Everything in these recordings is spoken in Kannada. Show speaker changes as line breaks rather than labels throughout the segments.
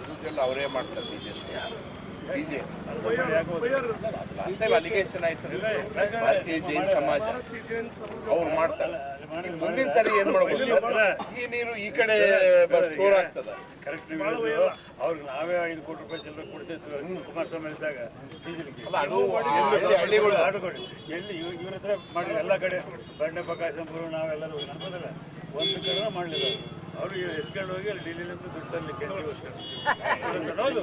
ಇದೆಲ್ಲ ಅವರೇ ಮಾಡ್ತಾರೆ BJP ಲಾಸ್ಟ್ ಟೈಮ್ ಅಲಿಗೇಷನ್ ಆಯ್ತು ಭಾರತೀಯ ಜೈನ್ ಸಮಾಜ ಅವ್ರು ಮಾಡ್ತಾರೆ. ಮುಂದಿನ ಸರಿ ಏನ್ ಮಾಡ್ಬೋದು ಈ ನೀರು ಈ ಕಡೆ ಸ್ಟೋರ್ ಆಗ್ತದ.
ಕರೆಕ್ಟ್ ಅವ್ರಿಗೆ ನಾವೇ 5 ಕೋಟಿ ರೂಪಾಯಿ ಚಿಲ್ಲರೆ ಕೊಡಿಸಿದ್ವಿ ಕುಮಾರಸ್ವಾಮಿ ಇದ್ದಾಗ ಡೀಸೆಲ್ಗೆ. ಅದು ಹಳ್ಳಿಗಳು ಎಲ್ಲಿ ಇವ್ರ ಹತ್ರ ಮಾಡಿ ಎಲ್ಲ ಕಡೆ ಬಂಡೆ ಬಕಾಸಂಪುರ ನಾವೆಲ್ಲರೂ ಅನ್ಬೋದಲ್ಲ, ಒಂದು ಕಡೆ ಮಾಡಲಿಲ್ಲ. ಅವರು ಎತ್ಕೊಂಡು ಹೋಗಿ ಅಲ್ಲಿ ಡೆಲ್ಲಿಲಿಂದ ದುಡ್ಡು ತರಲಿಕ್ಕೆ ಹೌದು.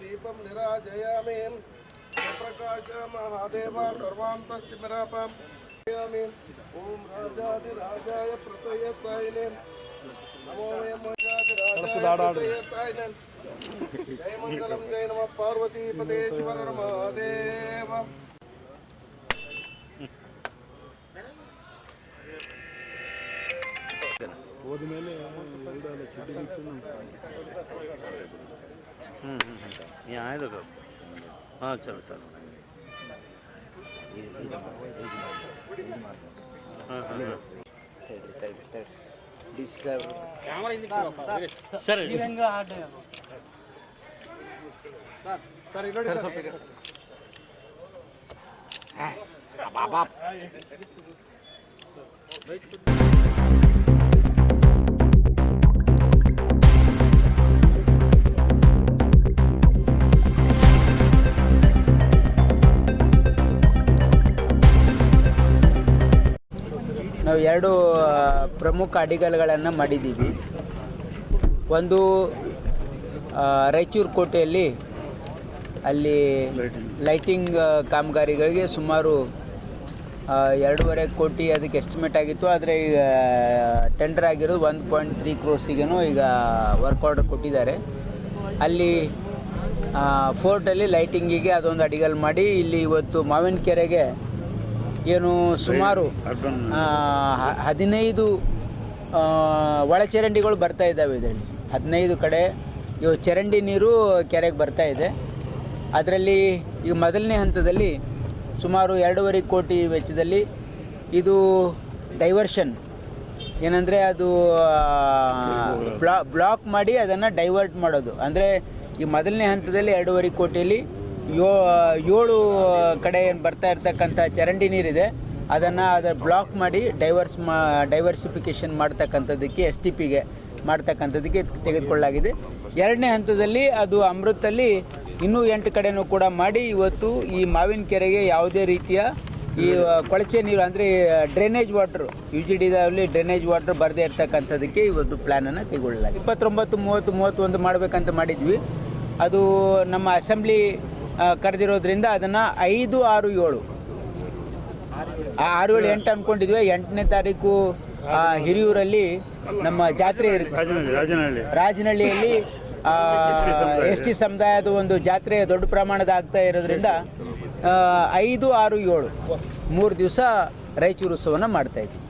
दीपम निराजयामि प्रकाश महादेव सर्वान्तस्तिमिरापं ओम राजाधिराजाय प्रतयतायिने नमो वयं राजाधिराजाय जय मंगलम जय नमः पार्वती पदेश्वर महादेव.
आए तो हाँ चलो चलो सर
ನಾವು 2 ಪ್ರಮುಖ ಅಡಿಗಲ್ಗಳನ್ನು ಮಾಡಿದ್ದೀವಿ. ಒಂದು ರಾಯಚೂರು ಕೋಟೆಯಲ್ಲಿ ಅಲ್ಲಿ ಲೈಟಿಂಗ್ ಕಾಮಗಾರಿಗಳಿಗೆ ಸುಮಾರು 2.5 ಕೋಟಿ ಅದಕ್ಕೆ ಎಸ್ಟಿಮೇಟ್ ಆಗಿತ್ತು. ಆದರೆ ಈಗ ಟೆಂಡರ್ ಆಗಿರೋದು 1.3 ಕ್ರೋರ್ಸಿಗೇನೋ ಈಗ ವರ್ಕ್ ಆರ್ಡರ್ ಕೊಟ್ಟಿದ್ದಾರೆ. ಅಲ್ಲಿ ಫೋರ್ಟಲ್ಲಿ ಲೈಟಿಂಗಿಗೆ ಅದೊಂದು ಅಡಿಗಲ್ ಮಾಡಿ ಇಲ್ಲಿ ಇವತ್ತು ಮಾವಿನಕೆರೆಗೆ ಏನು ಸುಮಾರು 15 ಒಳಚರಂಡಿಗಳು ಬರ್ತಾ ಇದ್ದಾವೆ. ಇದರಲ್ಲಿ 15 ಕಡೆ ಇವು ಚರಂಡಿ ನೀರು ಕೆರೆಗೆ ಬರ್ತಾ ಇದೆ. ಅದರಲ್ಲಿ ಈಗ ಮೊದಲನೇ ಹಂತದಲ್ಲಿ ಸುಮಾರು 2.5 ಕೋಟಿ ವೆಚ್ಚದಲ್ಲಿ ಇದು ಡೈವರ್ಷನ್ ಏನಂದರೆ ಅದು ಬ್ಲಾಕ್ ಮಾಡಿ ಅದನ್ನು ಡೈವರ್ಟ್ ಮಾಡೋದು. ಅಂದರೆ ಈ ಮೊದಲನೇ ಹಂತದಲ್ಲಿ 2.5 ಕೋಟಿಯಲ್ಲಿ 7 ಕಡೆ ಏನು ಬರ್ತಾ ಇರ್ತಕ್ಕಂಥ ಚರಂಡಿ ನೀರಿದೆ ಅದನ್ನು ಬ್ಲಾಕ್ ಮಾಡಿ ಡೈವರ್ಸಿಫಿಕೇಷನ್ ಮಾಡ್ತಕ್ಕಂಥದ್ದಕ್ಕೆ STPಗೆ ಮಾಡ್ತಕ್ಕಂಥದ್ದಕ್ಕೆ ತೆಗೆದುಕೊಳ್ಳಲಾಗಿದೆ. 2ನೇ ಹಂತದಲ್ಲಿ ಅದು ಅಮೃತಲ್ಲಿ ಇನ್ನೂ 8 ಕಡೆನೂ ಕೂಡ ಮಾಡಿ ಇವತ್ತು ಈ ಮಾವಿನಕೆರೆಗೆ ಯಾವುದೇ ರೀತಿಯ ಈ ಕೊಳಚೆ ನೀರು ಅಂದರೆ ಡ್ರೈನೇಜ್ ವಾಟ್ರು UGDದಲ್ಲಿ ಡ್ರೈನೇಜ್ ವಾಟ್ರ್ ಬರದೇ ಇರ್ತಕ್ಕಂಥದ್ದಕ್ಕೆ ಇವತ್ತು ಪ್ಲ್ಯಾನನ್ನು ಕೈಗೊಳ್ಳಲಾಗಿದೆ. 29, 30, 31 ಮಾಡಬೇಕಂತ ಮಾಡಿದ್ವಿ. ಅದು ನಮ್ಮ ಅಸೆಂಬ್ಲಿ ಕರೆದಿರೋದ್ರಿಂದ ಅದನ್ನು 5, 6, 7 6, 7, 8 ಅಂದ್ಕೊಂಡಿದ್ವಿ. 8ನೇ ತಾರೀಕು ಹಿರಿಯೂರಲ್ಲಿ ನಮ್ಮ ಜಾತ್ರೆ ಇರುತ್ತೆ. ರಾಜನಹಳ್ಳಿಯಲ್ಲಿ ST ಸಮುದಾಯದ ಒಂದು ಜಾತ್ರೆ ದೊಡ್ಡ ಪ್ರಮಾಣದ ಆಗ್ತಾ ಇರೋದ್ರಿಂದ 5, 6, 7 3 ದಿವಸ ರಾಯಚೂರು ಉತ್ಸವನ ಮಾಡ್ತಾಯಿದ್ವಿ.